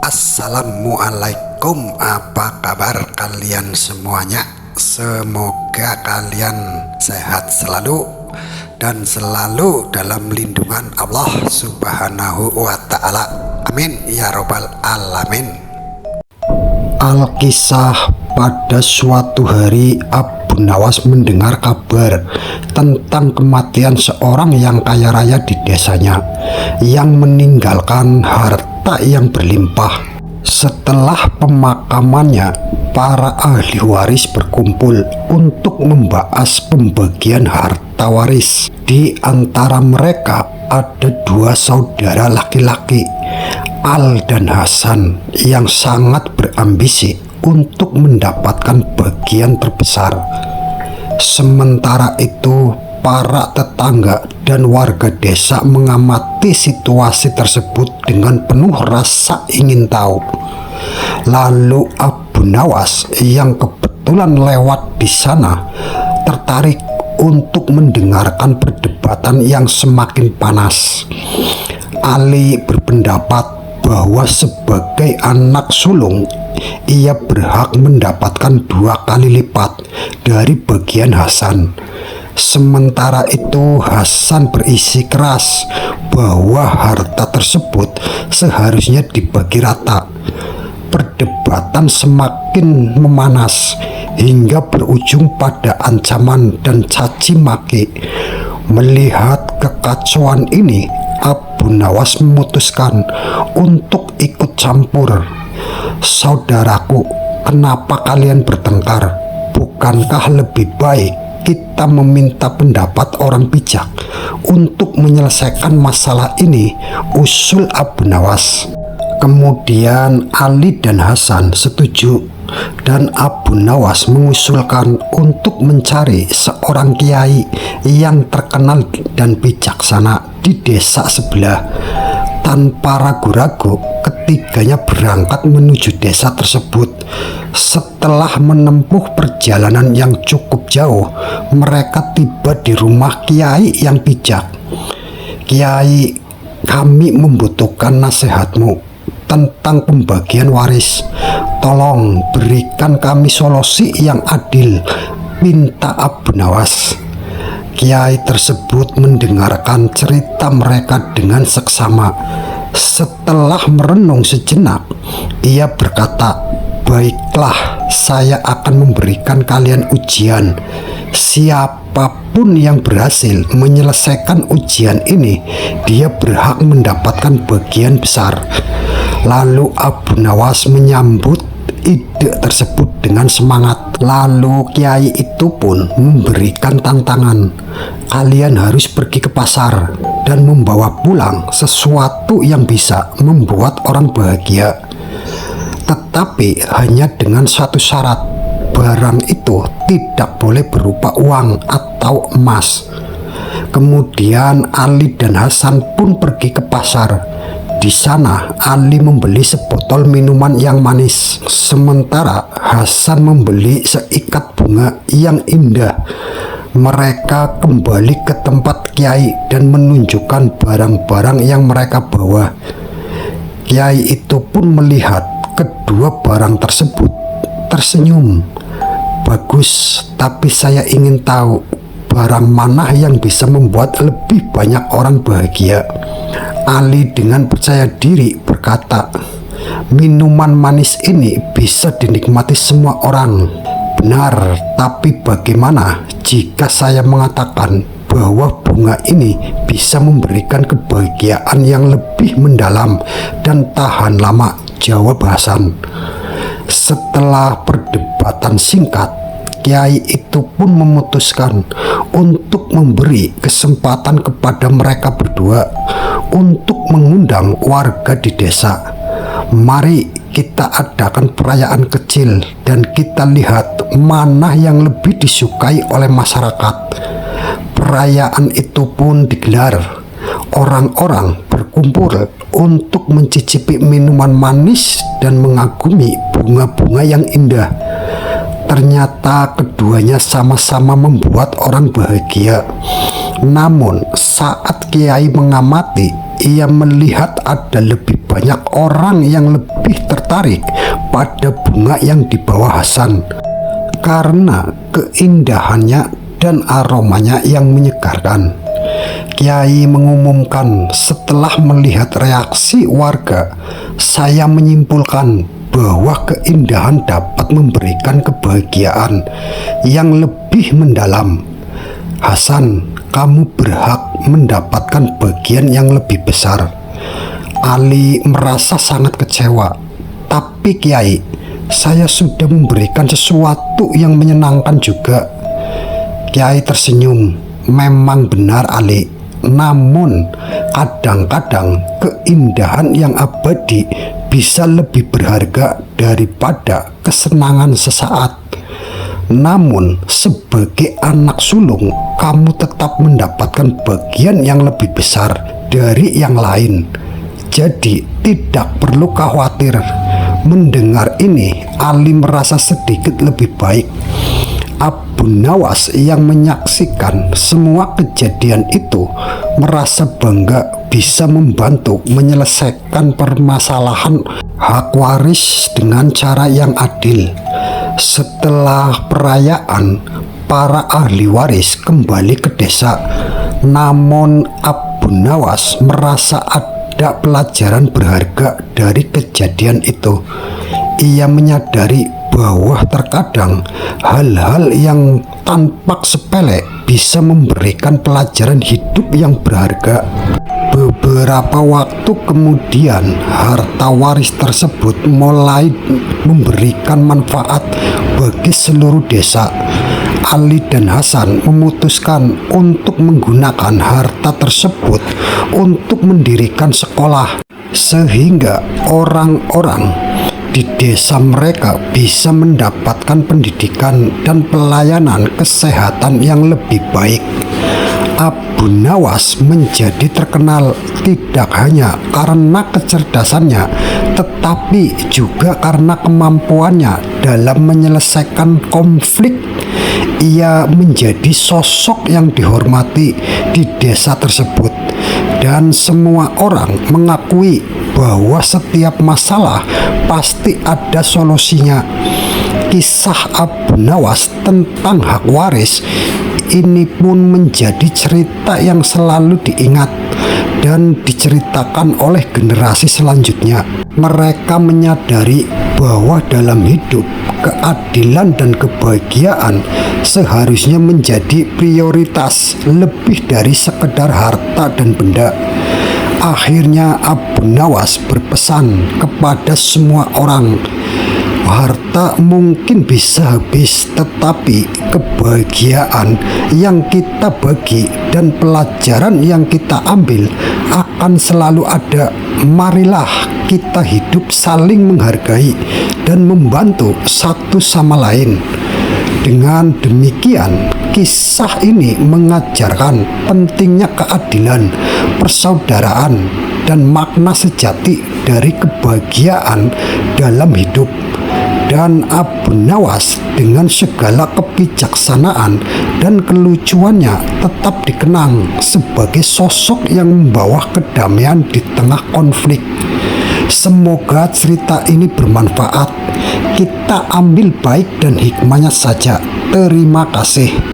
Assalamualaikum, apa kabar kalian semuanya? Semoga kalian sehat selalu dan selalu dalam lindungan Allah Subhanahu wa Ta'ala. Amin ya robbal alamin. Alkisah, pada suatu hari Abu Nawas mendengar kabar tentang kematian seorang yang kaya raya di desanya yang meninggalkan harta yang berlimpah. Setelah pemakamannya, para ahli waris berkumpul untuk membahas pembagian harta waris. Di antara mereka ada dua saudara laki-laki, Al dan Hasan, yang sangat berambisi untuk mendapatkan bagian terbesar. Sementara itu, para tetangga dan warga desa mengamati situasi tersebut dengan penuh rasa ingin tahu. Lalu Abu Nawas yang kebetulan lewat di sana tertarik untuk mendengarkan perdebatan yang semakin panas. Ali berpendapat bahwa sebagai anak sulung ia berhak mendapatkan 2 kali lipat dari bagian Hasan. Sementara itu Hasan berisi keras bahwa harta tersebut seharusnya dibagi rata. Perdebatan semakin memanas hingga berujung pada ancaman dan caci maki. Melihat kekacauan ini, Abu Nawas memutuskan untuk ikut campur. Saudaraku, kenapa kalian bertengkar? Bukankah lebih baik kita meminta pendapat orang bijak untuk menyelesaikan masalah ini? Usul Abu Nawas. Kemudian Ali dan Hasan setuju, dan Abu Nawas mengusulkan untuk mencari seorang kiai yang terkenal dan bijaksana di desa sebelah. Tanpa ragu-ragu, ketiganya berangkat menuju desa tersebut. Setelah menempuh perjalanan yang cukup jauh, mereka tiba di rumah kiai yang bijak. "Kiai, kami membutuhkan nasihatmu tentang pembagian waris. Tolong berikan kami solusi yang adil," pinta Abu Nawas. Kiai tersebut mendengarkan cerita mereka dengan seksama. Setelah merenung sejenak, ia berkata, "Baiklah, saya akan memberikan kalian ujian. Siapapun yang berhasil menyelesaikan ujian ini, dia berhak mendapatkan bagian besar." Lalu Abu Nawas menyambut ide tersebut dengan semangat. Lalu kiai itu pun memberikan tantangan. "Kalian harus pergi ke pasar dan membawa pulang sesuatu yang bisa membuat orang bahagia. Tetapi hanya dengan satu syarat, barang itu tidak boleh berupa uang atau emas." Kemudian Ali dan Hasan pun pergi ke pasar. Di sana Ali membeli sebotol minuman yang manis, sementara Hasan membeli seikat bunga yang indah. Mereka kembali ke tempat kiai dan menunjukkan barang-barang yang mereka bawa. Kiai itu pun melihat kedua barang tersebut, tersenyum. "Bagus, tapi saya ingin tahu barang mana yang bisa membuat lebih banyak orang bahagia." Ali dengan percaya diri berkata, "Minuman manis ini bisa dinikmati semua orang." "Benar, tapi bagaimana jika saya mengatakan bahwa bunga ini bisa memberikan kebahagiaan yang lebih mendalam dan tahan lama?" jawab Hasan. Setelah perdebatan singkat, kiai itu pun memutuskan untuk memberi kesempatan kepada mereka berdua untuk mengundang warga di desa. "Mari kita adakan perayaan kecil dan kita lihat mana yang lebih disukai oleh masyarakat." Perayaan itu pun digelar. Orang-orang berkumpul untuk mencicipi minuman manis dan mengagumi bunga-bunga yang indah. Ternyata keduanya sama-sama membuat orang bahagia. Namun saat kiai mengamati ia melihat ada lebih banyak orang yang lebih tertarik pada bunga yang dibawa Hasan karena keindahannya dan aromanya yang menyegarkan. Kiai mengumumkan, setelah melihat reaksi warga, saya menyimpulkan bahwa keindahan dapat memberikan kebahagiaan yang lebih mendalam. Hasan, kamu berhak mendapatkan bagian yang lebih besar. Ali merasa sangat kecewa. Tapi Kiai, saya sudah memberikan sesuatu yang menyenangkan juga. Kiai tersenyum. Memang benar Ali, namun kadang-kadang keindahan yang abadi bisa lebih berharga daripada kesenangan sesaat. Namun sebagai anak sulung, kamu tetap mendapatkan bagian yang lebih besar dari yang lain. Jadi tidak perlu khawatir. Mendengar ini, Ali merasa sedikit lebih baik. Abu Nawas yang menyaksikan semua kejadian itu merasa bangga bisa membantu menyelesaikan permasalahan hak waris dengan cara yang adil. Setelah perayaan, para ahli waris kembali ke desa. Namun Abu Nawas merasa ada pelajaran berharga dari kejadian itu. Ia menyadari bahwa terkadang hal-hal yang tampak sepele bisa memberikan pelajaran hidup yang berharga. Beberapa waktu kemudian, harta waris tersebut mulai memberikan manfaat bagi seluruh desa. Ali dan Hasan memutuskan untuk menggunakan harta tersebut untuk mendirikan sekolah, sehingga orang-orang di desa mereka bisa mendapatkan pendidikan dan pelayanan kesehatan yang lebih baik. Abu Nawas menjadi terkenal tidak hanya karena kecerdasannya, tetapi juga karena kemampuannya dalam menyelesaikan konflik. Ia menjadi sosok yang dihormati di desa tersebut, dan semua orang mengakui bahwa setiap masalah pasti ada solusinya. Kisah Abu Nawas tentang hak waris ini pun menjadi cerita yang selalu diingat dan diceritakan oleh generasi selanjutnya. Mereka menyadari bahwa dalam hidup, keadilan dan kebahagiaan seharusnya menjadi prioritas lebih dari sekedar harta dan benda. Akhirnya Abu Nawas berpesan kepada semua orang, harta mungkin bisa habis, tetapi kebahagiaan yang kita bagi dan pelajaran yang kita ambil akan selalu ada. Marilah kita hidup saling menghargai dan membantu satu sama lain. Dengan demikian, kisah ini mengajarkan pentingnya keadilan, persaudaraan, dan makna sejati dari kebahagiaan dalam hidup. Dan Abu Nawas dengan segala kebijaksanaan dan kelucuannya tetap dikenang sebagai sosok yang membawa kedamaian di tengah konflik. Semoga cerita ini bermanfaat. Kita ambil baik dan hikmahnya saja. Terima kasih.